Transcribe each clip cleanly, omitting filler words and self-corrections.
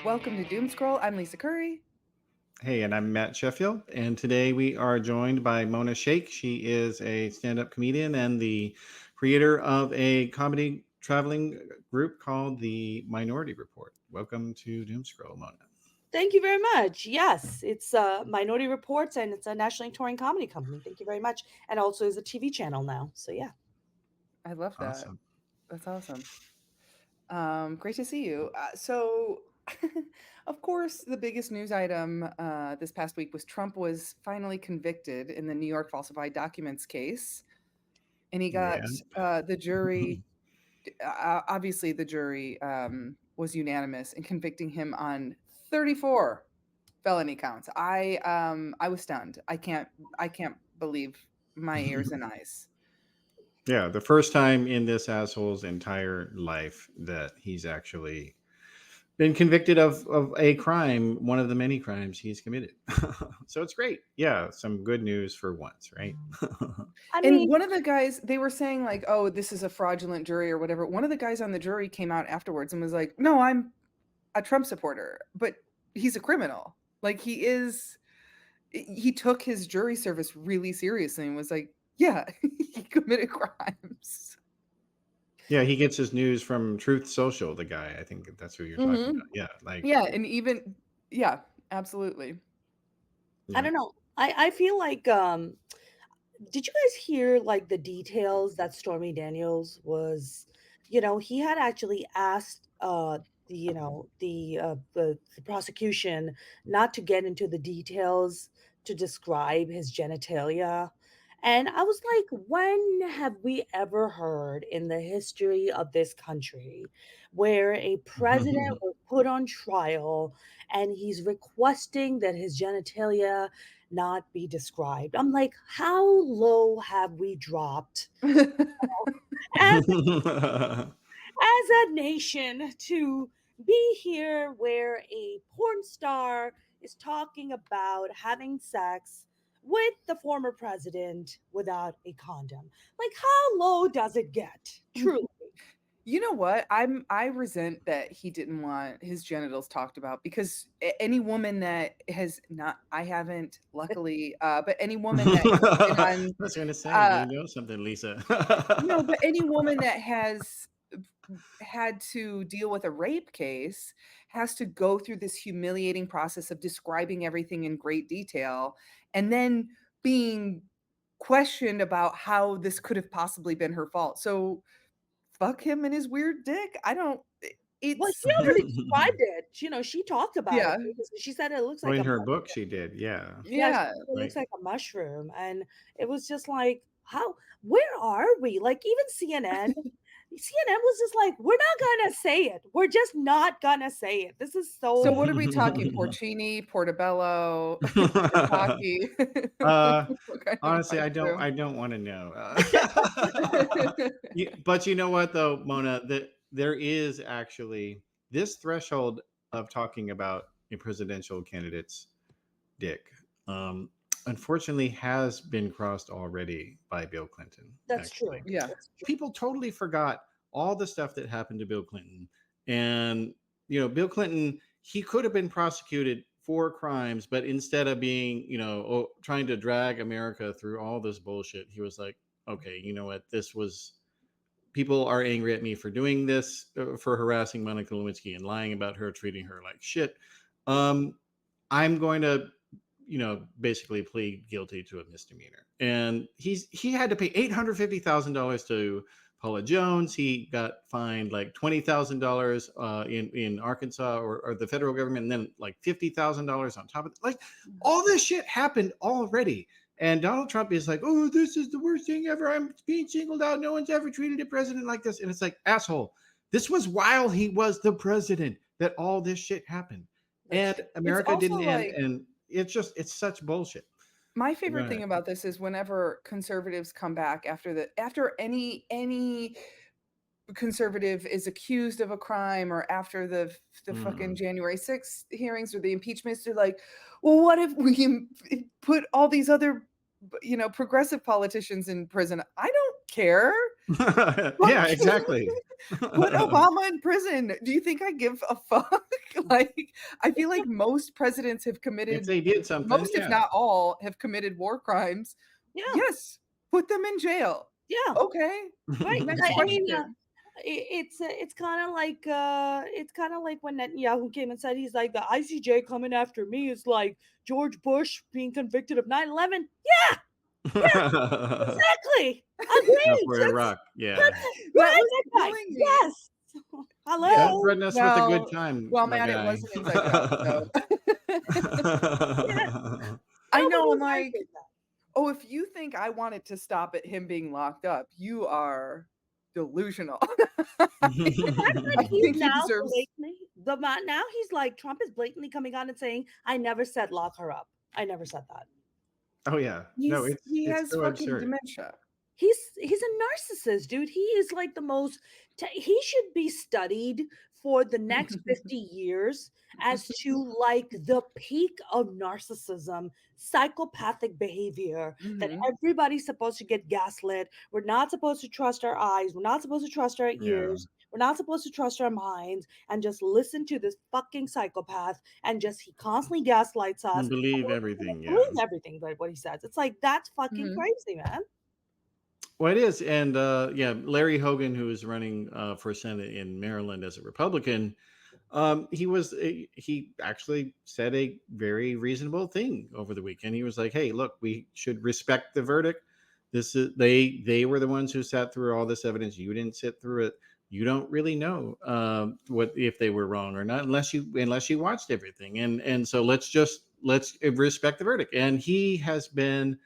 Welcome to Doomscroll. I'm Lisa Curry. Hey, and I'm Matt Sheffield, and today we are joined by Mona Sheikh. She is a stand-up comedian and the creator of a comedy traveling group called the Minority Report. Welcome to Doomscroll, Mona. Thank you very much. Yes, it's Minority Reports, and it's a nationally touring comedy company. Thank you very much, and also is a TV channel now. So yeah. I love that. Awesome. That's awesome. Great to see you. Of course, the biggest news item this past week was Trump was finally convicted in the New York falsified documents case, and he got Yeah. the jury. Obviously, the jury was unanimous in convicting him on 34 felony counts. I was stunned. I can't believe my ears and eyes. Yeah, the first time in this asshole's entire life that he's actually been convicted of a crime, one of the many crimes he's committed. So it's great. Yeah, some good news for once, right? I And mean, one of the guys, they were saying like, "Oh, this is a fraudulent jury or whatever." One of the guys on the jury came out afterwards and was like, "No, I'm a Trump supporter, but he's a criminal." Like he took his jury service really seriously and was like, "Yeah, he committed crimes." Yeah, he gets his news from Truth Social, the guy. I think that's who you're talking Hmm. about. Yeah, like, Yeah, and even yeah, absolutely. I yeah. don't know. I feel like did you guys hear like the details that Stormy Daniels was, he had actually asked the prosecution not to get into the details to describe his genitalia. And I was like, when have we ever heard in the history of this country where a president was put on trial and he's requesting that his genitalia not be described? I'm like, how low have we dropped as as a nation to be here where a porn star is talking about having sex with the former president without a condom? Like, how low does it get? Truly. You know what? I resent that he didn't want his genitals talked about because any woman that has not I haven't luckily but any woman that has been I on was going to say, uh you know something, Lisa. no, but any woman that has had to deal with a rape case has to go through this humiliating process of describing everything in great detail and then being questioned about how this could have possibly been her fault. So fuck him and his weird dick. I don't Well, it's she already described it. She talked about it. yeah. She said it looks Well, like in a her book, she did. Yeah. Yeah, she Yeah. said it Right. looks like a mushroom, and it was just like, how where are we? Like, even CNN was just like, "We're not gonna say it. We're just not gonna say it." This is So so what are we talking? Porcini, Portobello, Hockey. uh, What kind of Honestly, mushroom? I don't want to know. But you know what, though, Mona, that there is actually this threshold of talking about a presidential candidate's dick. Um, Unfortunately, has been crossed already by Bill Clinton. That's Actually, true. Yeah. That's true. people totally forgot all the stuff that happened to Bill Clinton. And, Bill Clinton, he could have been prosecuted for crimes, but instead of being, trying to drag America through all this bullshit, he was like, okay, you know what? This was, people are angry at me for doing this, for harassing Monica Lewinsky and lying about her, treating her like shit. Um, I'm going to, basically plead guilty to a misdemeanor. And he had to pay $850,000 to Paula Jones. He got fined like $20,000 in Arkansas or the federal government, and then like $50,000 on top of it. Like, all this shit happened already. And Donald Trump is like, oh, this is the worst thing ever. I'm being singled out. No one's ever treated a president like this. And it's like, asshole, this was while he was the president that all this shit happened. That's And true. It's America also didn't end. like And it's such bullshit. my Go favorite thing ahead. about this is whenever conservatives come back after any conservative is accused of a crime or after the fucking Mm. January 6th hearings or the impeachments, they're like, well, what if we put all these other progressive politicians in prison? I don't care. Yeah, Fucking exactly. put Obama in prison. Do you think I give a fuck? Like, I feel like most presidents have If committed, they did something, most if yeah. not all, have committed war crimes. Yeah, Yes, put them in jail. yeah. Okay, Right. next I mean, question. it's kind of like when Netanyahu came and said he's like the ICJ coming after me is like George Bush being convicted of 9/11. Yeah, yeah, exactly. Agreed. For Just Iraq, yeah. That's that right, was that guy. killing me. Yes. Yeah. Don't Hello. threaten us with a good Well time, well, my man, it guy. was an inside job, so Yeah. I know, I'm Nobody's like, arguing that. "Oh, if you think I wanted to stop at him being locked up, you are delusional." The fact that I he's think he now deserves blatantly the man now he's like Trump is blatantly coming on and saying, "I never said lock her up. I never said that." Oh, yeah. No, he it's has so fucking absurd. dementia. He's a narcissist, dude. He is like the most he should be studied for the next 50 years as to like the peak of narcissism, psychopathic behavior that Mhm, everybody's supposed to get gaslit. We're not supposed to trust our eyes. We're not supposed to trust our Yeah. ears. We're not supposed to trust our minds and just listen to this fucking psychopath and just he constantly gaslights us. And And believe we're just gonna everything, yeah. believe everything like what he says. It's like that's fucking mhm. crazy, man. Well, it is, and, yeah, Larry Hogan, who is running, for Senate in Maryland as a Republican, he actually said a very reasonable thing over the weekend. He was like, "Hey, look, we should respect the verdict. This is they were the ones who sat through all this evidence. You didn't sit through it. You don't really know what if they were wrong or not unless you watched everything. And so let's respect the verdict." And he has been,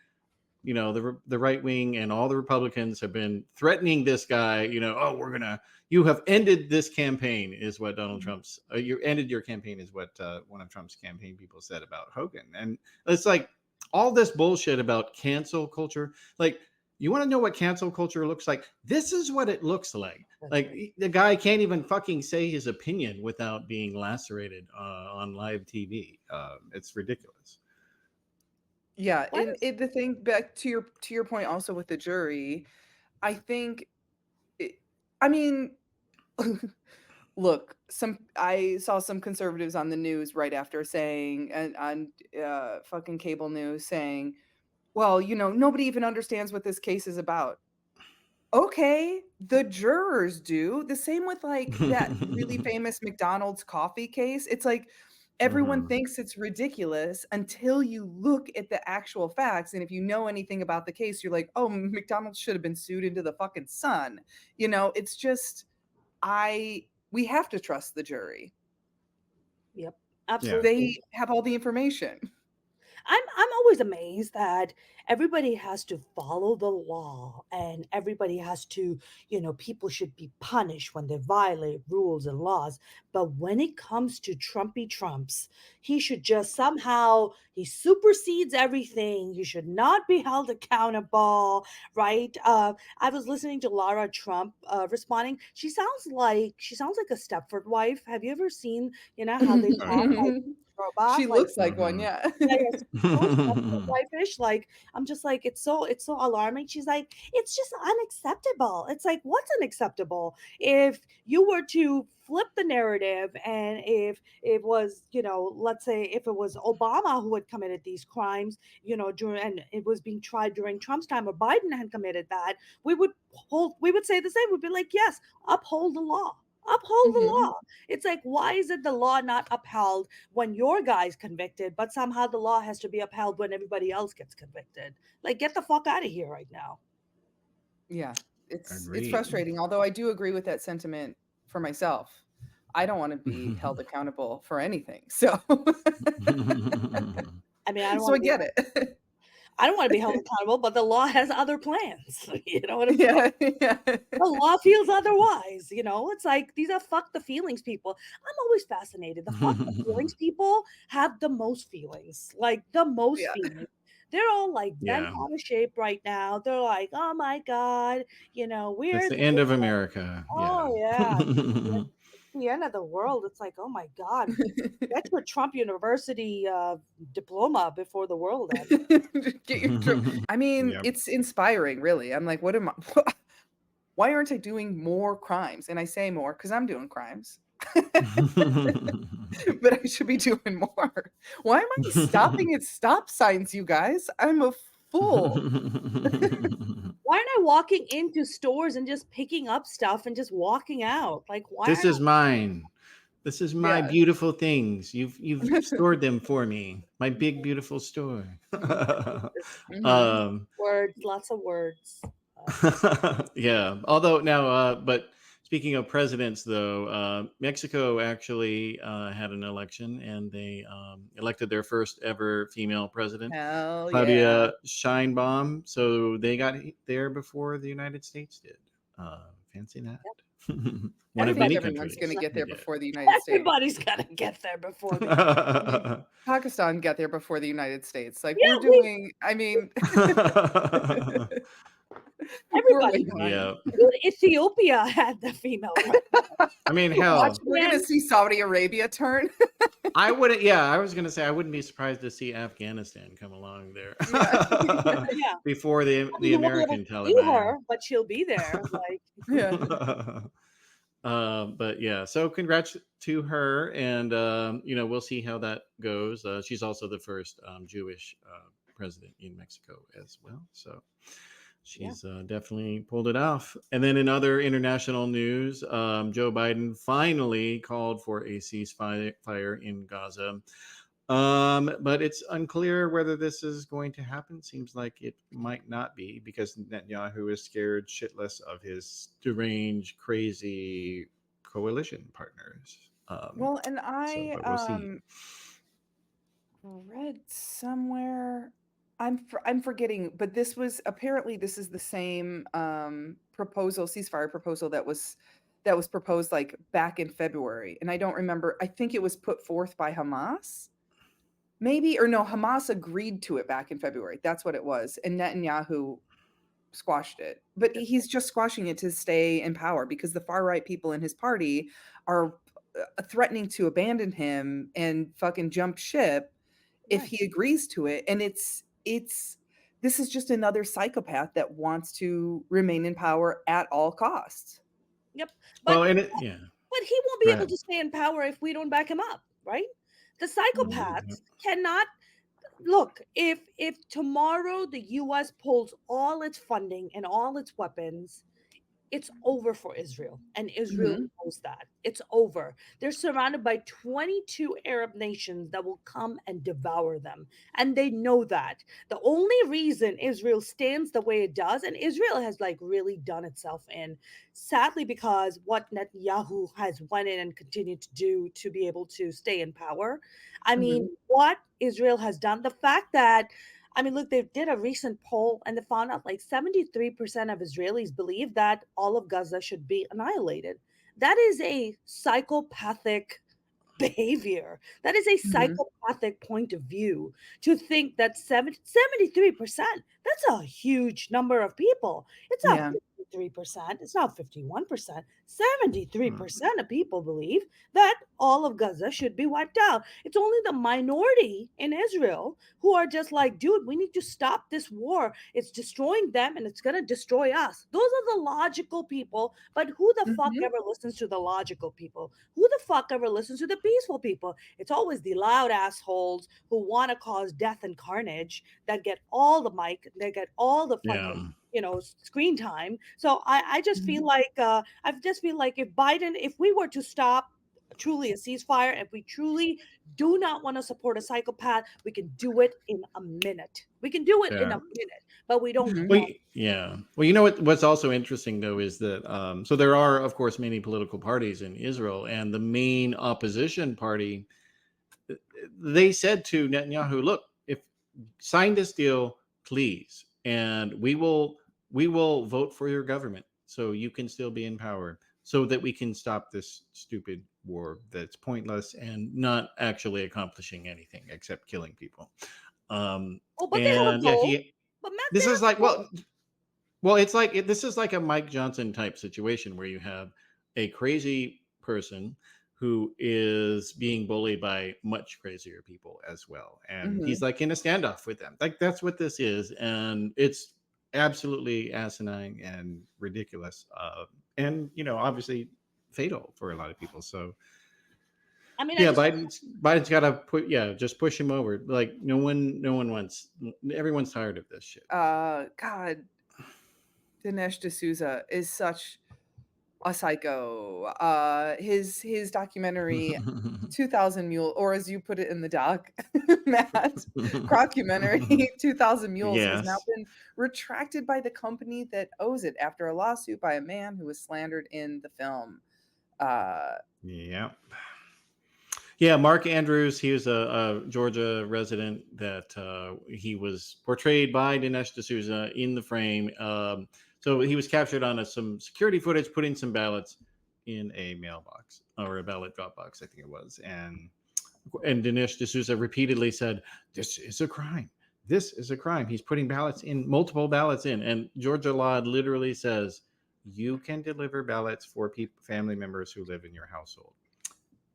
the right wing and all the Republicans have been threatening this guy. Oh, you have ended this campaign, is what Donald Trump's you ended your campaign, is what one of Trump's campaign people said about Hogan. And it's like all this bullshit about cancel culture. Like, you want to know what cancel culture looks like? This is what it looks like. That's Like, right. the guy can't even fucking say his opinion without being lacerated on live TV. It's ridiculous. Yeah, What and is the thing, back to your point also with the jury, I think it I mean, look, I saw some conservatives on the news right after saying, and on, fucking cable news saying, "Well, nobody even understands what this case is about." Okay, the jurors do. The same with, like, that really famous McDonald's coffee case. It's like everyone Mhm. thinks it's ridiculous until you look at the actual facts, and if you know anything about the case, you're like, "Oh, McDonald's should have been sued into the fucking sun." It's just I we have to trust the jury. Yep, Yeah. absolutely. They have all the information. I'm always amazed that everybody has to follow the law and everybody has to, people should be punished when they violate rules and laws. But when it comes to Trumpy Trumps, he should just somehow he supersedes everything. You should not be held accountable, right? I was listening to Lara Trump responding. She sounds like a Stepford wife. Have you ever seen, how they talk like She robot? Like looks like one, Mhm. yeah. yeah, yes, so wife-ish, like, I'm just like, it's so alarming. She's like, "It's just unacceptable." It's like, what's unacceptable? If you were to flip the narrative and if it was, let's say if it was Obama who had committed these crimes, during and it was being tried during Trump's time or Biden had committed that, we would say the same. We'd be like, "Yes, uphold the law. Uphold the Mhm. law." It's like, why is it the law not upheld when your guy's convicted, but somehow the law has to be upheld when everybody else gets convicted? Like, get the fuck out of here right now. Yeah, it's Agreed. frustrating, although I do agree with that sentiment for myself. I don't wanna be held accountable for anything, so I mean, I don't so want I to be get it. I don't want to be held accountable, but the law has other plans. You know what I'm saying? Yeah, yeah. The law feels otherwise. It's like these are fuck the feelings people. I'm always fascinated. The fuck the feelings people have the most feelings, like the most Yeah. feelings. They're all like bent Yeah. out of shape right now. They're like, oh my God, It's we're the end of America. Yeah. oh yeah, the end of the world. It's like, oh my God, get your Trump University diploma before the world ends. Get your trip I mean, Yep. it's inspiring, really. I'm like, what am I Why aren't I doing more crimes? And I say more because I'm doing crimes. But I should be doing more. Why am I stopping at stop signs, you guys? I'm a fool. Why aren't I walking into stores and just picking up stuff and just walking out? Like, why This aren't is mine. This is my Yeah. beautiful things. You've stored them for me. My big beautiful store. Mhm. um, words, lots of words. yeah. Although now, but speaking of presidents, though, Mexico actually had an election, and they elected their first ever female president, Hell yeah. Claudia Sheinbaum. So they got there before the United States did. Fancy that. Yep. One I of think many Everybody, everyone's gonna countries get that there did. before the United States. everybody's got to get there before the. I mean, Pakistan got there before the United States. Like, we're Yeah, doing I mean, we're way everybody. behind. Yeah. Dude, Ethiopia had the female president. I mean, Watch, hell, we're gonna And see Saudi Arabia turn. I wouldn't. Yeah, I was gonna say I wouldn't be surprised to see Afghanistan come along there Yeah. yeah, before the I mean, the you won't be able American to see Taliban. her, but she'll be there. Like, Yeah. But yeah, so congrats to her, and we'll see how that goes. She's also the first Jewish president in Mexico as well, so yeah, she's definitely pulled it off. And then in other international news, Joe Biden finally called for a ceasefire in Gaza. But it's unclear whether this is going to happen. Seems like it might not be because Netanyahu is scared shitless of his deranged, crazy coalition partners. Well, and But we'll see. read somewhere I'm forgetting, but this is the same ceasefire proposal that was proposed like back in February. And I don't remember, I think it was put forth by Hamas. Maybe, or no, Hamas agreed to it back in February. That's what it was. And Netanyahu squashed it. But he's just squashing it to stay in power because the far right people in his party are threatening to abandon him and fucking jump ship if right. he agrees to it. And it's this is just another psychopath that wants to remain in power at all costs. Yep. But Well, and yeah, he won't be go able ahead. to stay in power if we don't back him up, right? The Mhm. psychopaths cannot look. If tomorrow the US pulls all its funding and all its weapons, it's over for Israel. And Israel Mhm. knows that. It's over. They're surrounded by 22 Arab nations that will come and devour them. And they know that. The only reason Israel stands the way it does, and Israel has like really done itself in, sadly, because what Netanyahu has went in and continued to do to be able to stay in power. I mean, Mhm. what Israel has done, the fact that I mean, look, they did a recent poll and they found out like 73% of Israelis believe that all of Gaza should be annihilated. That is a psychopathic behavior. That is a Mhm. psychopathic point of view to think that 73%, that's a huge number of people. It's not Yeah. 53%, it's not 51%. 73% of people believe that all of Gaza should be wiped out. It's only the minority in Israel who are just like, dude, we need to stop this war. It's destroying them and it's going to destroy us. Those are the logical people. But who the fuck Mhm. ever listens to the logical people? Who the fuck ever listens to the peaceful people? It's always the loud assholes who want to cause death and carnage that get all the mic, they get all the fucking Yeah. screen time. So I just feel Mhm. like if Biden, if we were to stop truly a ceasefire, if we truly do not want to support a psychopath, we can do it in a minute. We can do it in Yeah. a minute, but we don't Mhm. Well, want. yeah. Well, what's also interesting though is that so there are, of course, many political parties in Israel, and the main opposition party, they said to Netanyahu, "Look, if sign this deal, please, and we will vote for your government so you can still be in power, so that we can stop this stupid war that's pointless and not actually accomplishing anything except killing people." Um, Oh, but they have a and yeah, goal. he. But Matt, they This is have a like goal. it's like this is like a Mike Johnson type situation where you have a crazy person who is being bullied by much crazier people as well, and he's Mhm. like in a standoff with them. Like that's what this is, and it's absolutely asinine and ridiculous, and obviously fatal for a lot of people. So I mean, I yeah, just Biden's got to just push him over. Like no one wants. Everyone's tired of this shit. God, Dinesh D'Souza is such a psycho. His documentary 2000 Mule, or as you put it in the doc, Matt, crockumentary 2000 Mules has now Yes. been retracted by the company that owes it after a lawsuit by a man who was slandered in the film. Uh, Yeah. Yeah, Mark Andrews, he was a Georgia resident that he was portrayed by Dinesh D'Souza in the frame. So he was captured on some security footage, putting some ballots in a mailbox or a ballot drop box, I think it was. And Dinesh D'Souza repeatedly said, "This is a crime. This is a crime." He's putting ballots in, multiple ballots in, and Georgia law literally says you can deliver ballots for family members who live in your household.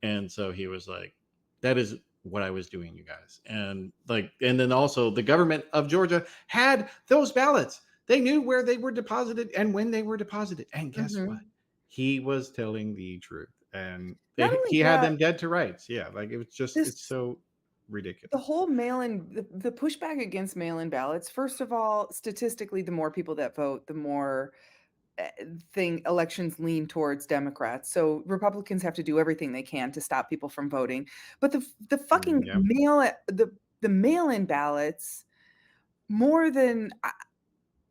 And so he was like, that is what I was doing, you guys. And then also the government of Georgia had those ballots. They knew where they were deposited and when they were deposited. And guess what? mhm. He was telling the truth. And Not only he had that, them dead to rights. Yeah. Like it was just, it's this so the ridiculous. whole mail-in the pushback against mail-in ballots. First of all, statistically, the more people that vote, the more eh, thing elections lean towards Democrats. So Republicans have to do everything they can to stop people from voting. But the fucking Yep. the mail-in ballots more than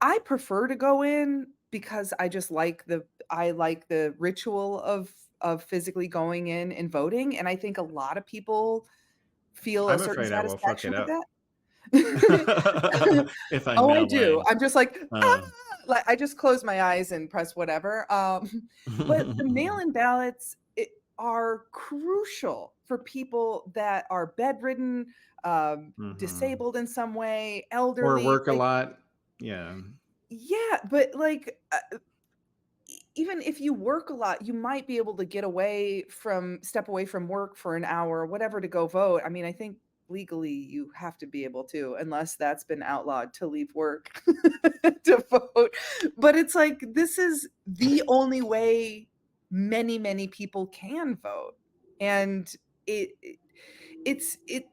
I prefer to go in because I like the ritual of physically going in and voting, and I think a lot of people feel a I'm certain afraid I will fuck satisfaction it with up that. if I Oh, I mail do. mine. I'm just like, "Ah!" Uh, Like, I just close my eyes and press whatever, but the mail-in ballots are crucial for people that are bedridden, mhm. disabled in some way, Or elderly, work a like lot. Yeah. yeah, but, like, even if you work a lot, you might be able to step away from work for an hour or whatever to go vote. I mean, I think legally you have to be able to, unless that's been outlawed to leave work to vote. But it's like this is the only way many people can vote. And it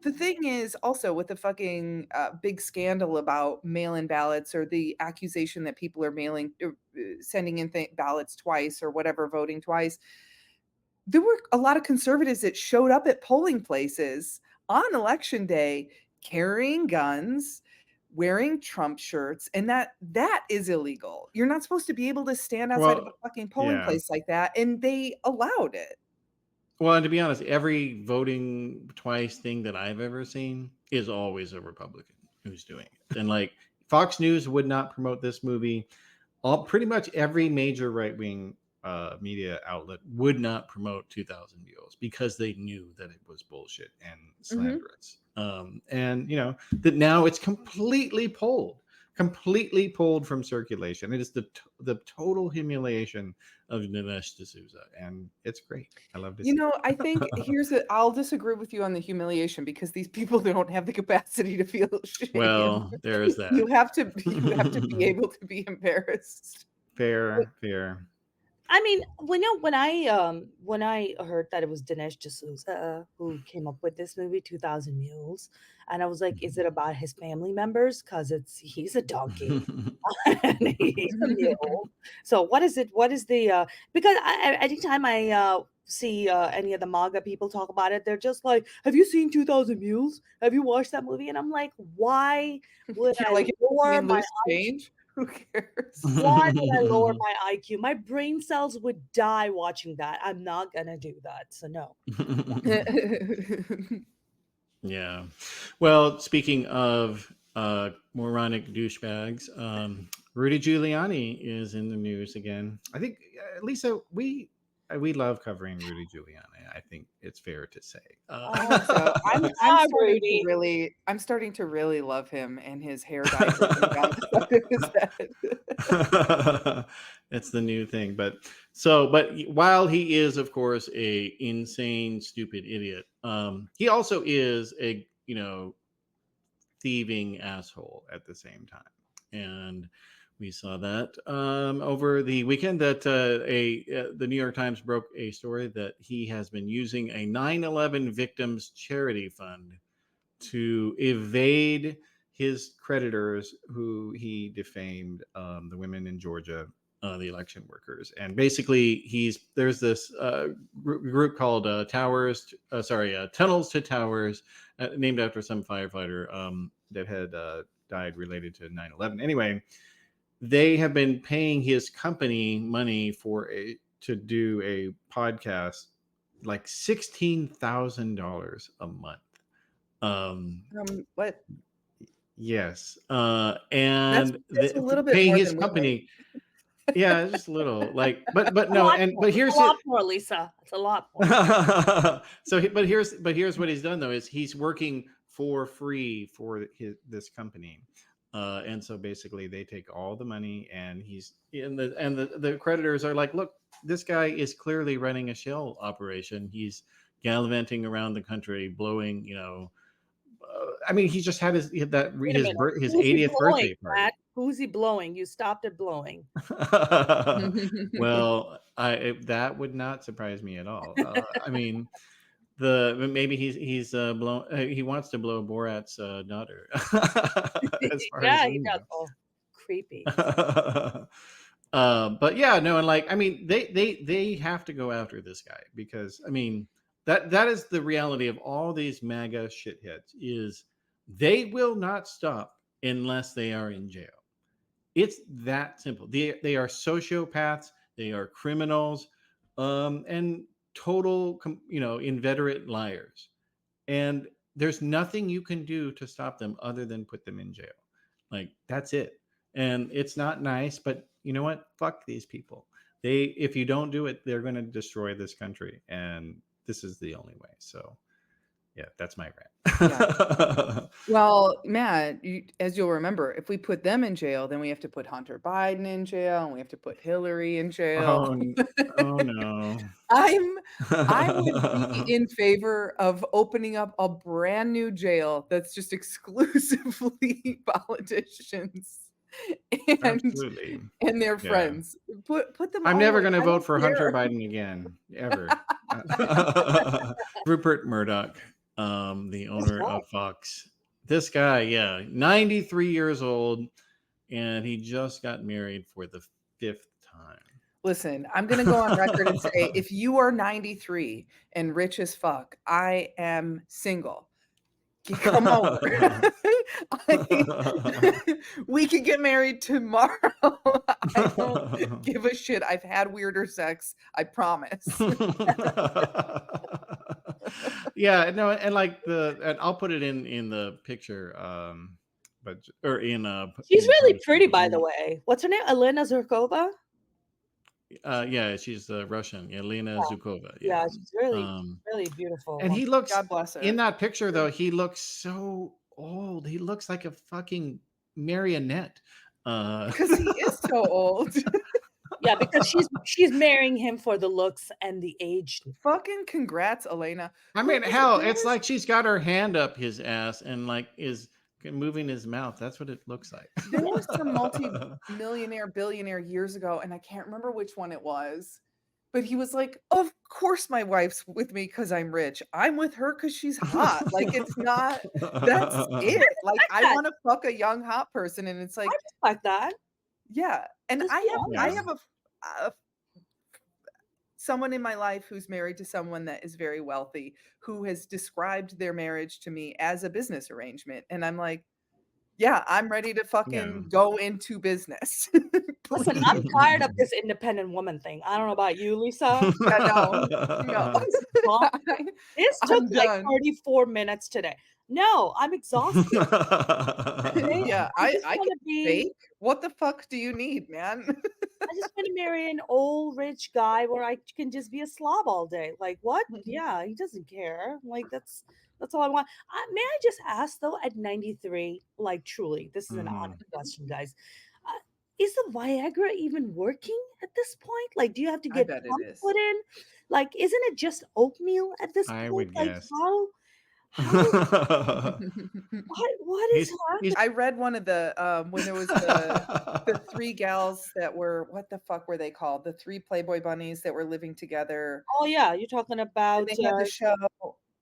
the thing is also with the fucking big scandal about mail-in ballots or the accusation that people are sending in ballots twice or whatever, voting twice. There were a lot of conservatives that showed up at polling places on election day carrying guns, wearing Trump shirts, and that is illegal. You're not supposed to be able to stand outside of a Well, fucking polling yeah. place like that, and they allowed it. Well, and to be honest, every voting twice thing that I've ever seen is always a Republican who's doing it. And like Fox News would not promote this movie. All pretty much every major right wing media outlet would not promote 2000 Mules because they knew that it was bullshit and Mhm. slanderous. And that now it's completely pulled from circulation. It is the total humiliation of Dinesh D'Souza, and it's great. I love to You see know, I think it. I'll disagree with you on the humiliation because these people don't have the capacity to feel shame. Well, there is that. You have to be able to be embarrassed. Fair. I mean, when I heard that it was Dinesh D'Souza who came up with this movie, 2000 Mules, and I was like, is it about his family members? Because he's a donkey and he's a mule. So what is it? What is the because anytime I see any of the MAGA people talk about it, they're just like, have you seen 2000 Mules? Have you watched that movie? And I'm like, why would You're I like, "You lower mean my loose change? Who cares?" why would I lower my IQ? My brain cells would die watching that. I'm not gonna do that. So no. Yeah. Well, speaking of moronic douchebags, Rudy Giuliani is in the news again. I think, Lisa, we love covering Rudy Giuliani. I think it's fair to say. I hope so. Hi, Rudy. I'm starting to really love him and his hair dye dripping down the side of his head. It's the new thing. But while he is, of course, a insane, stupid idiot, he also is a thieving asshole at the same time. And We saw that over the weekend that the New York Times broke a story that he has been using a 9/11 victims charity fund to evade his creditors who he defamed, the women in Georgia, the election workers. And basically there's this group called Tunnels to Towers, named after some firefighter that had died related to 9/11. Anyway, they have been paying his company money to do a podcast, like $16,000 a month. What? Yes, That's and that's a little bit paying more his than we make. company. Yeah, just a little, like, but A no, lot and more. but It's a here's it. lot more, Lisa. It's a lot more. But here's what he's done though, is he's working for free for this company, and so basically they take all the money, and the creditors are like, look, this guy is clearly running a shell operation. He's gallivanting around the country, blowing, I mean, he just had Wait a minute. his Who's he 80th blowing, birthday party. Matt? Who's he blowing? You stopped it blowing. Well, that would not surprise me at all. I mean, maybe he's blown. He wants to blow Borat's daughter, as far as Yeah, we he does. know. Oh, creepy. But yeah, no, and like, I mean, they have to go after this guy, because I mean, that is the reality of all these MAGA shitheads, is they will not stop unless they are in jail. It's that simple. They are sociopaths. They are criminals, and total, inveterate liars. And there's nothing you can do to stop them other than put them in jail. Like, that's it. And it's not nice, but you know what? Fuck these people. If you don't do it, they're going to destroy this country, and this is the only way. So, yeah, that's my Yeah. rant. Well, Matt, as you'll remember, if we put them in jail, then we have to put Hunter Biden in jail, and we have to put Hillary in jail. Oh no. I would be in favor of opening up a brand new jail that's just exclusively politicians and Absolutely. and their Yeah. friends. Put them I'm all never away. going to I vote don't for Hunter care. Biden again, ever. Rupert Murdoch, the What's owner wrong? of Fox. This guy, yeah, 93 years old, and he just got married for the 5th time. Listen, I'm gonna go on record and say, if you are 93 and rich as fuck, I am single. Come over. We could get married tomorrow. I don't give a shit. I've had weirder sex, I promise. Yeah, no, and like and I'll put it in the picture, but or She's in really post. pretty, by the way. What's her name? Elena Zurkova? Yeah, she's Russian, Elena Zukova. Yeah. Yeah, she's really, Um, really beautiful. and he looks, God bless in her. that picture though, he looks so old. He looks like a fucking marionette. Because he is so old. Yeah, because she's marrying him for the looks and the age. Fucking congrats, Elena. I Who mean, was hell, there it's was like she's got her hand up his ass and like is moving his mouth. That's what it looks like. there was some multi-millionaire, billionaire years ago, and I can't remember which one it was. But he was like, "Of course my wife's with me because I'm rich. I'm with her because she's hot." Like, it's not that's I it. Like, respect I that. wanna fuck a young, hot person, and it's I like, respect that. yeah. And Let's I be have I honest. Yeah. have a someone in my life who's married to someone that is very wealthy, who has described their marriage to me as a business arrangement, and I'm like, "Yeah, I'm ready to Yeah. fucking go into business." Listen, I'm Please. tired of this independent woman thing. I don't know about you, Lisa. Yeah, no. No. Well, I this took I'm like done. 34 minutes today. No, I'm exhausted. Okay? Yeah, I I just I can wanna be bake. What the fuck do you need, man? I just wanna marry an old rich guy where I can just be a slob all day. Like, what? Yeah, he doesn't care. Like, that's all I want. May I just ask though, at 93, like truly, this is an honest Mhm. question, guys. Is the Viagra even working at this point? Like, do you have to I get bet it pump is. put in? Like, isn't it just oatmeal at this I point? would Like, guess. How does what is He's happening? I read one of the, when there was the 3 gals that were what the fuck were they called? The 3 Playboy bunnies that were living together, Oh, yeah, you're talking and about, they had the show.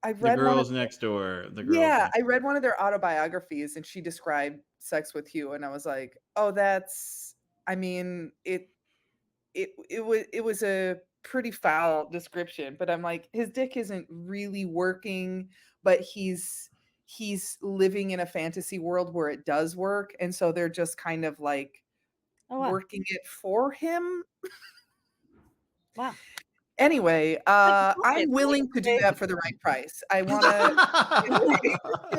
I the read one of girls next door. The girls Yeah, next I door. read one of their autobiographies, and she described sex with Hugh, and I was like, "Oh, that's" I mean, it was a pretty foul description, but I'm like, his dick isn't really working, but he's living in a fantasy world where it does work, and so they're just kind of like Oh, wow. working it for him. Wow. Anyway, Like, why? I'm Like, willing to do they that for the right price. I wanna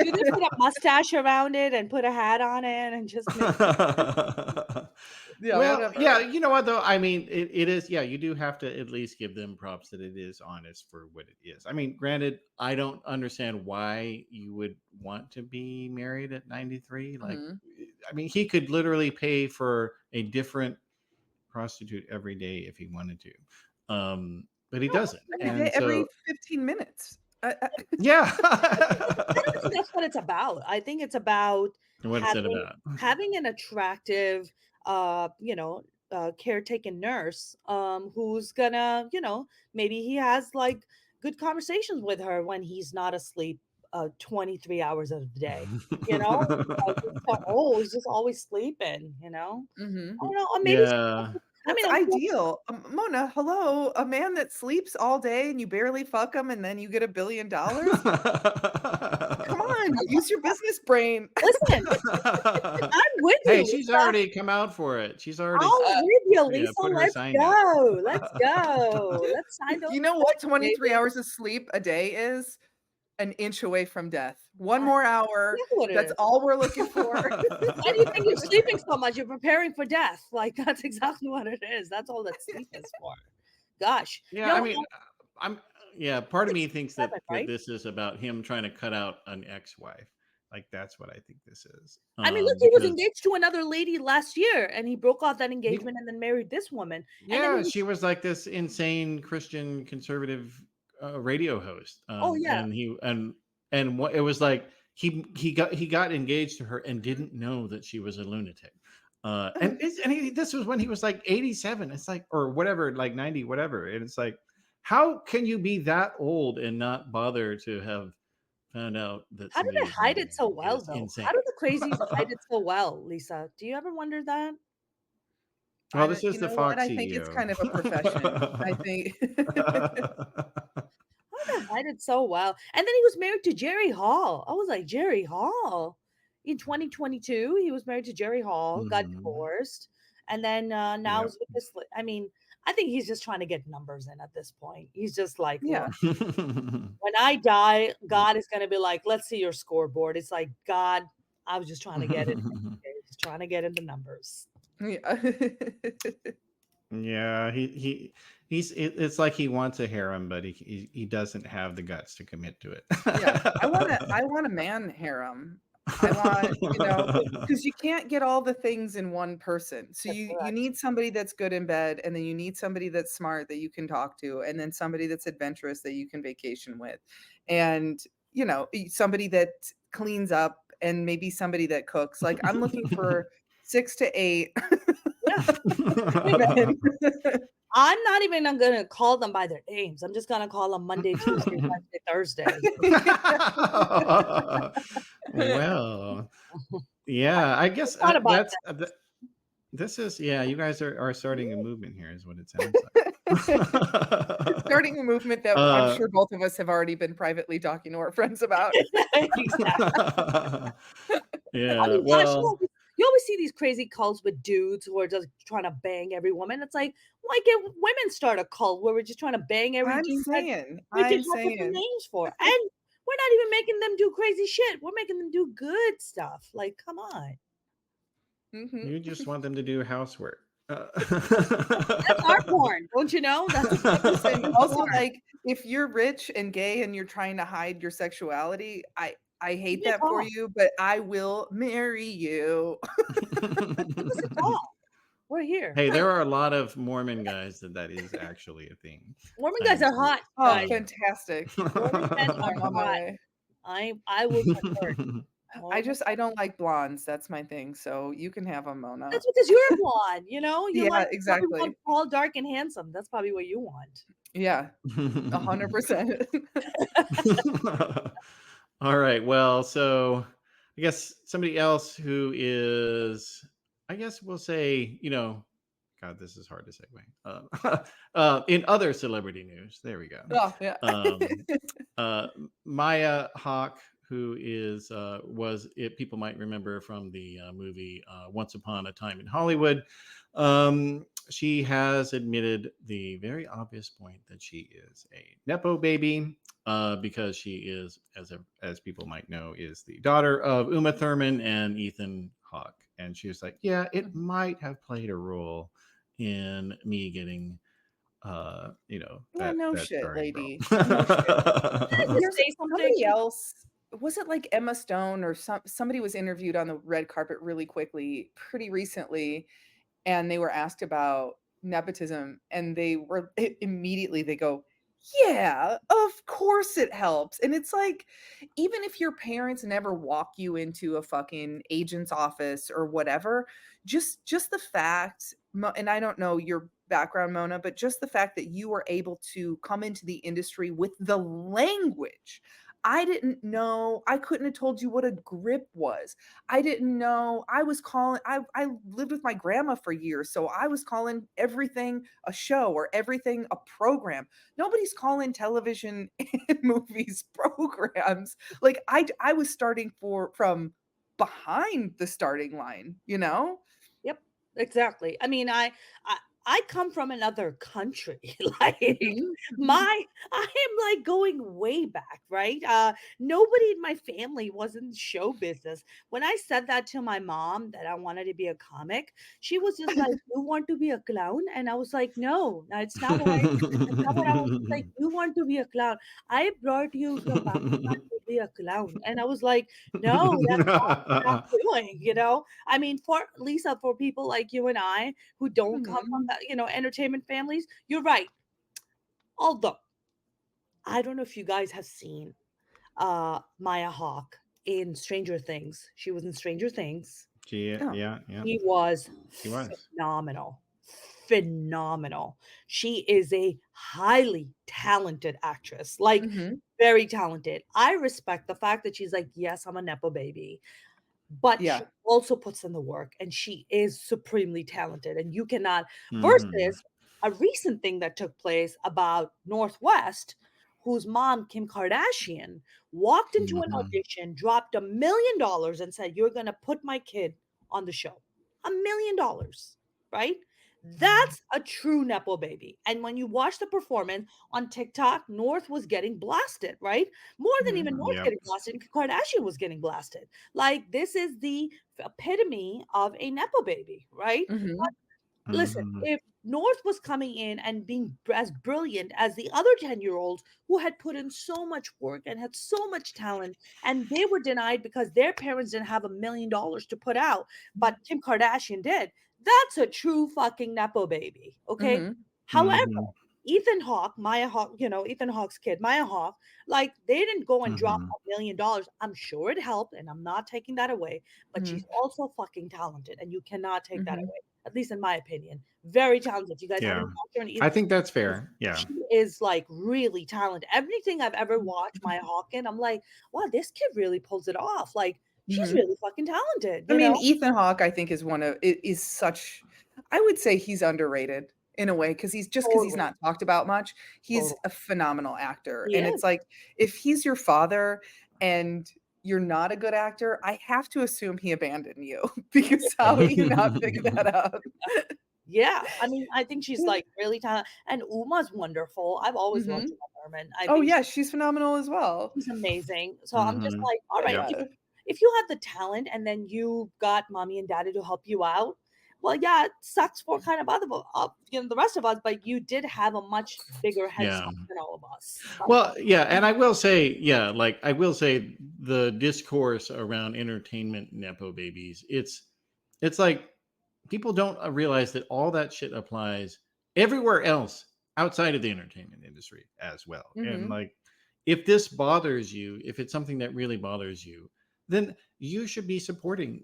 do they put a mustache around it and put a hat on it and just make Yeah, Well, whatever. yeah, you know what though? I mean, it is, yeah, you do have to at least give them props that it is honest for what it is. I mean, granted, I don't understand why you would want to be married at 93. Like, Mhm. I mean, he could literally pay for a different prostitute every day if he wanted to. But he no, doesn't. Every day, And every so, 15 minutes. yeah. I don't think that's what it's about. I think it's about What is it having about? having an attractive, you know, caretaking nurse, who's gonna, you know, maybe he has like good conversations with her when he's not asleep, 23 hours of the day. You know, he's so old, he's just always sleeping. You know, Mhm. I don't know, or maybe. Yeah. I That's mean, I'm sure. ideal. Mona, hello, a man that sleeps all day and you barely fuck him and then you get $1 billion? Come on, use your business brain. Listen, I'm with Hey, you, she's Lisa. already come out for it. She's already I'm with you, yeah, Lisa. put her Let's sign up. go. Let's go. Let's sign those You know what papers, 23 baby. hours of sleep a day is? An inch away from death. One That's more hour, exactly what it that's is. all we're looking for. Why do you think you're sleeping so much? You're preparing for death. Like, that's exactly what it is. That's all that sleep is for. Gosh. Yeah, No, I no, mean, I'm yeah, part of me thinks that 67, that right? this is about him trying to cut out an ex-wife. Like that's what I think this is. I mean, look, he was Because engaged to another lady last year and he broke off that he, engagement and then married this woman. And then he yeah, was, she was like this insane Christian conservative radio host. oh, yeah. And what it was like he got engaged to her and didn't know that she was a lunatic. This was when he was like 87. It's like or whatever, like 90, whatever. And it's like, how can you be that old and not bother to have found out that How do somebody they was hide it marrying so you? It well, was though? How insane. do the crazies hide it so well, Lisa? Do you ever wonder that? Well, I this don't is you the know what? Fox I think it's CEO. kind of a profession. I think How did they hide it so well? And then he was married to Jerry Hall. I was like, Jerry Hall. In 2022, he was married to Jerry Hall, got Mhm. divorced, and then now Yep. he's with this. I mean, I think he's just trying to get numbers in at this point. He's just like, look, yeah. when I die, God is going to be like, let's see your scoreboard. It's like, God, I was just trying to get it. Just trying to get in the numbers. Yeah. Yeah, it's like he wants a harem, but he doesn't have the guts to commit to it. Yeah, I want a man harem. I want, because you can't get all the things in one person. So That's you correct. need somebody that's good in bed, and then you need somebody that's smart that you can talk to, and then somebody that's adventurous that you can vacation with. And, somebody that cleans up and maybe somebody that cooks. Like I'm looking for 6 to 8 Yeah. men. I'm not even gonna call them by their names. I'm just gonna call them Monday, Tuesday, Wednesday, Thursday. Well, yeah, I guess Thought about this is yeah. You guys are starting a movement here, is what it sounds like. Starting a movement that I'm uh, sure both of us have already been privately talking to our friends about. that. Exactly. I yeah, mean, gosh, well, you always see these crazy cults with dudes who are just trying to bang every woman. It's like, why can't women start a cult where we're just trying to bang every I'm dude that saying, we I'm just have different saying. names for? And we're not even making them do crazy shit. We're making them do good stuff. Like, come on. Mhm. you just want them to do housework. That's our porn. Don't you know? That's exactly Listen, our also, porn. like, if you're rich and gay and you're trying to hide your sexuality, I Give hate me a that for call. you, but I will marry you. Give us a call. We're here. Hey, there are a lot of Mormon guys that is actually a thing. Mormon guys are hot, Oh, guys. So fantastic. Mormon men are I'm on my hot. way. I will convert. I Oh, just I don't like blondes, that's my thing, so you can have them, Mona. that's because you're blonde, you know? You Yeah, like probably exactly. want tall, dark, and handsome. That's probably what you want. Yeah, 100%. All right. Well, so I guess somebody else who is, I guess we'll say, God, this is hard to segue. In other celebrity news, there we go. Oh, yeah. Um, uh, Maya Hawke, who is was it people might remember from the movie Once Upon a Time in Hollywood. She has admitted the very obvious point that she is a nepo baby because she is, as people might know, is the daughter of Uma Thurman and Ethan Hawke, and she was like, "Yeah, it Mhm. might have played a role in me getting, Yeah, that no that shit, starring lady. No shit. Can I role." just There's say something? somebody else, was it like Emma Stone or somebody was interviewed on the red carpet really quickly, pretty recently, and they were asked about nepotism, and they were immediately they go, "Yeah, of course it helps." And it's like, even if your parents never walk you into a fucking agent's office or whatever, just the fact, and I don't know your background, Mona, but just the fact that you were able to come into the industry with the language. I didn't know, I couldn't have told you what a grip was. I didn't know, I was calling, I lived with my grandma for years, so I was calling everything a show or everything a program. Nobody's calling television and movies programs. Like I was starting from behind the starting line, you know? Yep, exactly. I mean, I I come from another country. Like Mhm. my I am like going way back, right? Nobody in my family was in show business. When I said that to my mom that I wanted to be a comic, she was just like, "You want to be a clown?" And I was like, "No, no, it's not what it's not what I want." She's like, "You want to be a clown? I brought you from Pakistan to be a clown." And I was like, "No, that's not what I'm doing, you know?" I mean, for Lisa, for people like you and I who don't come from Mhm. that, entertainment families, you're right. Although I don't know if you guys have seen Maya Hawke in Stranger Things. She was in Stranger Things. Yeah, Oh. yeah, yeah. She was She was. phenomenal. Phenomenal. She is a highly talented actress, like Mhm. very talented. I respect the fact that she's like, yes, I'm a Nepo baby, but she Yeah. also puts in the work and she is supremely talented. And you cannot, Mhm. versus a recent thing that took place about Northwest, whose mom, Kim Kardashian, walked into an Mhm. audition, dropped $1 million, and said, "You're going to put my kid on the show." $1 million, right? That's a true Nepo baby. And when you watch the performance on TikTok, North was getting blasted, right? More than Mhm. even North Yep. getting blasted, Kardashian was getting blasted. Like, this is the epitome of a Nepo baby, right? Mhm. Listen, Mhm. if North was coming in and being as brilliant as the other 10-year-olds who had put in so much work and had so much talent, and they were denied because their parents didn't have $1 million to put out, but Kim Kardashian did, that's a true fucking Nepo baby. Okay. Mhm. However, Mhm. Ethan Hawke, Maya Hawke, Ethan Hawke's kid, Maya Hawke, like they didn't go and drop Mhm. $1 million. I'm sure it helped, and I'm not taking that away, but she's Mhm. also fucking talented, and you cannot take that Mhm. away, at least in my opinion. Very talented. You guys haven't Yeah. watched her in either. I think that's fair. Yeah. She is like really talented. Everything I've ever watched Maya Hawke in, I'm like, wow, this kid really pulls it off. Like, she's Mhm. really fucking talented, I you mean, know? Ethan Hawke, I think, is one of is such, I would say he's underrated in a way, because he's Totally, not talked about much. He's totally. a phenomenal actor, He and is. it's like, if he's your father and you're not a good actor, I have to assume he abandoned you because how do you not pick that up? Yeah, I mean, I think she's like really talented, and Uma's wonderful. I've always loved Mhm. Uma Thurman. I Oh, think yeah, she's phenomenal as well. she's amazing. So I'm just Mhm. like, all right, Yep. Yeah. if you have the talent and then you got mommy and daddy to help you out, well, yeah, it sucks for kind of the rest of us, but you did have a much bigger head Yeah. start than all of us. Well, yeah, and I will say, yeah, like I will say the discourse around entertainment nepo babies, it's like people don't realize that all that shit applies everywhere else outside of the entertainment industry as well. And Mhm. like if this bothers you, if it's something that really bothers you, then you should be supporting,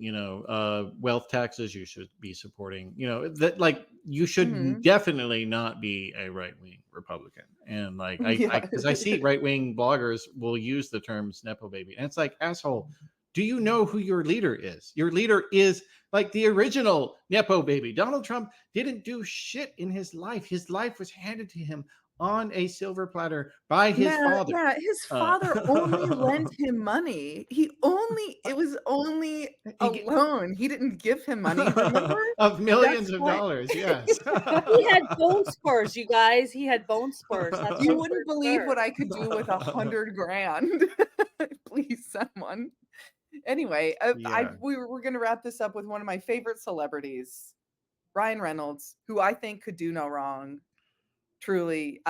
wealth taxes. You should be supporting, that, like, you should Mhm. definitely not be a right wing Republican. And like, Yeah. because I see right wing bloggers will use the terms nepo baby, and it's like, asshole, do you know who your leader is? Your leader is like the original nepo baby. Donald Trump didn't do shit in his life. His life was handed to him on a silver platter by his Yeah, father. yeah, his Uh, father only lent him money. It was only a he loan. He didn't give him money, remember? of That's millions of why dollars, yes. He had bone spurs, you guys. He had bone spurs. That's you for wouldn't believe sure. what I could do with 100 grand. Please, someone. Anyway, Yeah. we're gonna wrap this up with one of my favorite celebrities, Ryan Reynolds, who I think could do no wrong. Truly,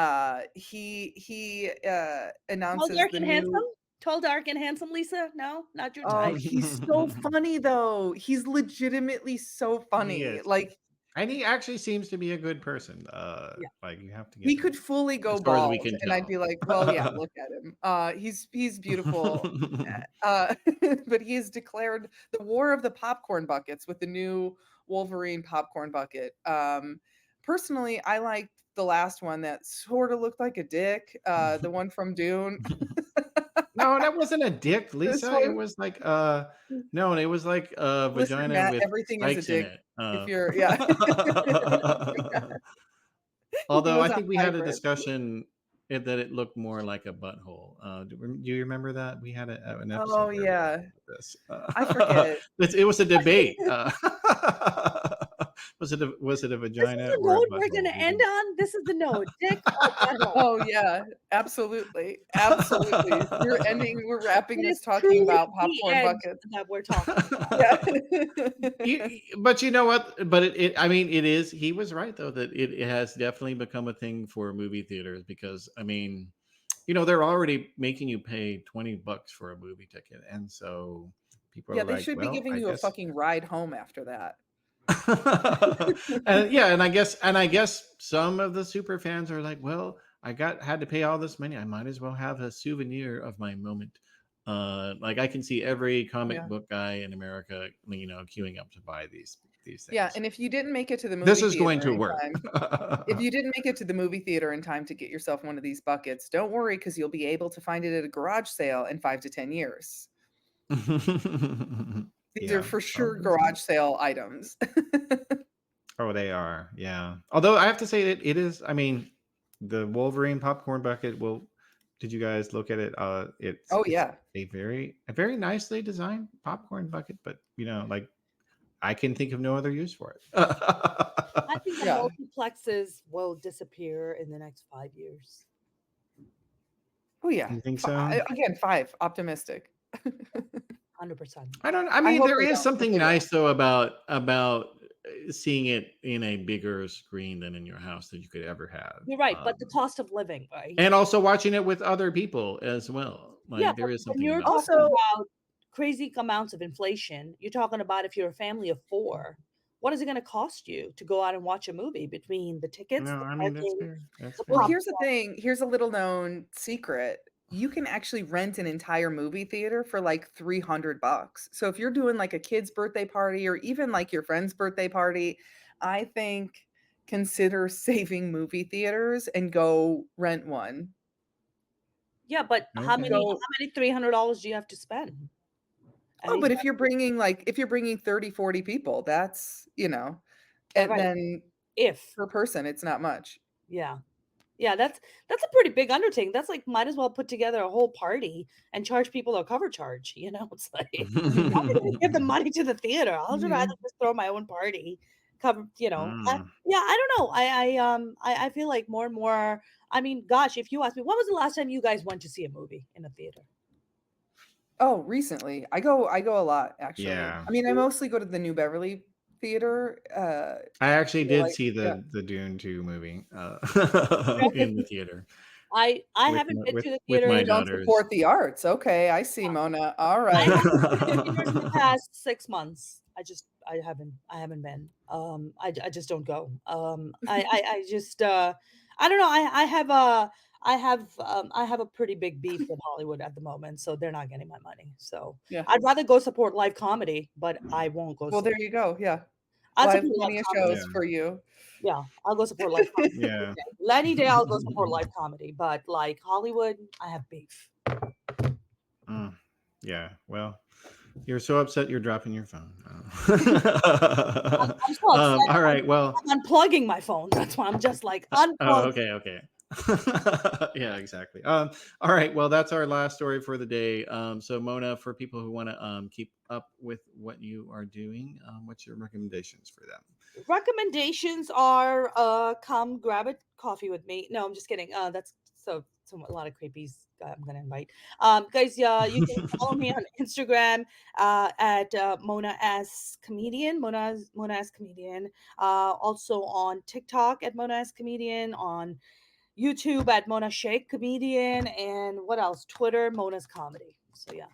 he Tall, announces dark, the and handsome? new. Tall, dark, and handsome, Lisa? No, not your Oh, type. he's so funny though. He's legitimately so He funny. is. Like, And he actually seems to be a good person. Yeah. Like, you have to he give could him, fully go as far as we bald, can and I'd tell. be like, "Well, yeah, look at him. He's beautiful." Uh, but he has declared the war of the popcorn buckets with the new Wolverine popcorn bucket. Personally, I liked the last one that sorta looked like a dick, the one from Dune. No, that wasn't a dick, This Lisa. It one. was like no, it was like a Listen, vagina Matt, with everything is a spikes in dick it. if you're yeah. He Although I was on think we had a hybrid. discussion that it looked more like a butthole. Do you remember that? We had an episode Oh, where we talked yeah. about this. I forget. It was a debate. Was it a This is vagina the or a note we're butthole? gonna Do you end think? on. This is the note. Dick or butthole. Oh, yeah. Absolutely. Absolutely. We're wrapping It this is talking truly about the popcorn end buckets. that we're talking about. Yeah. But you know what? But I mean, it is. He was right though that it has definitely become a thing for movie theaters because I mean, they're already making you pay $20 for a movie ticket, and so people are Yeah, they like, should be well, giving I you a guess. fucking ride home after that. And yeah, and I guess some of the super fans are like, well, had to pay all this money. I might as well have a souvenir of my moment. Like I can see every comic Yeah. book guy in America, queuing up to buy these Yeah, things. and if you didn't make it to the This movie is going theater to in work. time if you didn't make it to the movie theater in time to get yourself one of these buckets, don't worry because 'cause you'll be able to find it at a garage sale in 5 to 10 years. These are Yeah. for Oh, sure that's good. garage sale items. Oh, they are. Yeah. Although I have to say that it is. I mean, the Wolverine popcorn bucket. Well, did you guys look at it? Oh, It's yeah. a very nicely designed popcorn bucket, but like I can think of no other use for it. I think the Yeah. multiplexes will disappear in the next 5 years. Oh, yeah. You think Fi so? again, 5, optimistic. 100%. I don't. I I mean, hope there they is don't, but something they will. nice though about seeing it in a bigger screen than in your house that you could ever have. You're right, but the cost of living, right? And also watching it with other people as well. Yeah, Like but there is when something you're about talking that. Also about crazy amounts of inflation, you're talking about if you're a family of 4, what is it gonna cost you to go out and watch a movie between the tickets, No, the I mean that's parking, fair. That's the well, fair. here's the popcorn? thing, here's a little known secret. You can actually rent an entire movie theater for, like, 300 bucks. So if you're doing, like, a kid's birthday party or even, like, your friend's birthday party, I think consider saving movie theaters and go rent one. Yeah, but how Okay. many how Go many $300 do you have to spend oh, but anytime? if you're bringing 30, 40 people, that's, and Right, then if. per person, it's not much. Yeah. Yeah, that's a pretty big undertaking. That's like might as well put together a whole party and charge people a cover charge, you know? It's like, I'm not gonna give the money to the theater. I'll just rather Mhm. just throw my own party, cover, Mm. yeah, I don't know. I feel like more and more. I mean, gosh, if you ask me, when was the last time you guys went to see a movie in a theater? Oh, recently. I go a lot, actually. Yeah. I mean, I mostly go to the New Beverly Theater, I actually for, did like see yeah. the Dune 2 movie Okay. in the theater I with haven't been with to the with my You theaters. don't daughters. support the arts. Okay, I see, Mona. I Alright. haven't been to the theaters in the past 6 months. I haven't been. I just don't go. I just, I don't know. I have I have a pretty big beef with Hollywood at the moment, so they're not getting my money. So Yeah. I'd rather go support live comedy, but I won't go. Well, there you go. Yeah. I'll Well, I have support live plenty of comedy. shows Yeah. for you. Yeah, I'll go support live comedy. Yeah. Any day I'll go support live comedy, but like Hollywood, I have beef. Yeah. Well, you're so upset you're dropping your phone. I'm so upset. All right. Well. I'm unplugging my phone. That's why I'm just like Oh, unplug. okay. Okay. Yeah, exactly. All right. Well, that's our last story for the day. So Mona, for people who want to keep up with what you are doing, what's your recommendations for them? Recommendations are come grab a coffee with me. No, I'm just kidding. That's a lot of creepies I'm gonna invite. Guys, you can follow me on Instagram at Mona as comedian. Mona as comedian. Also on TikTok at Mona as comedian. On YouTube at Mona Sheikh comedian. And what else? Twitter Mona's comedy. So yeah.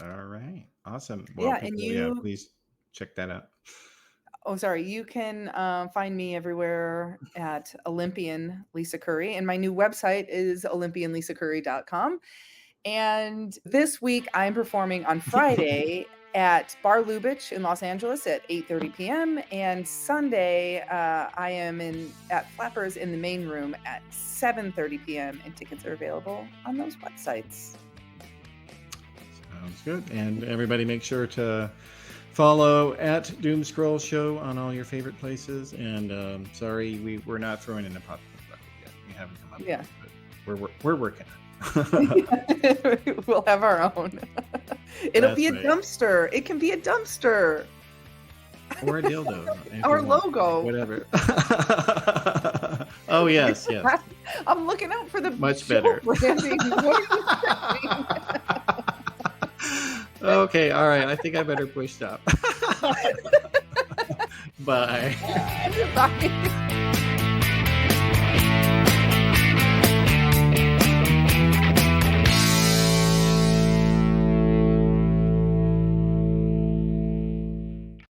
All right. Awesome. Well, Yeah, and people, please check that out. Oh, sorry. You can find me everywhere at Olympian Lisa Curry, and my new website is olympianlisacurry.com. And this week I'm performing on Friday at Bar Lubitsch in Los Angeles at 8:30 p.m. And Sunday I am at Flappers in the main room at 7:30 p.m. and tickets are available on those websites. Sounds good. And everybody make sure to follow at Doomscroll Show on all your favorite places. And sorry, we're not throwing in a popcorn bucket yet. We haven't come up with it, but we're working on it. We'll have our own. It'll That's be a right. dumpster. It can be a dumpster. Or a dildo. if Our you want. logo. Whatever. Oh, yes. I'm looking out for the Much show better. branding. What are you saying? Okay, all right. I think I better push stop. Bye. Bye.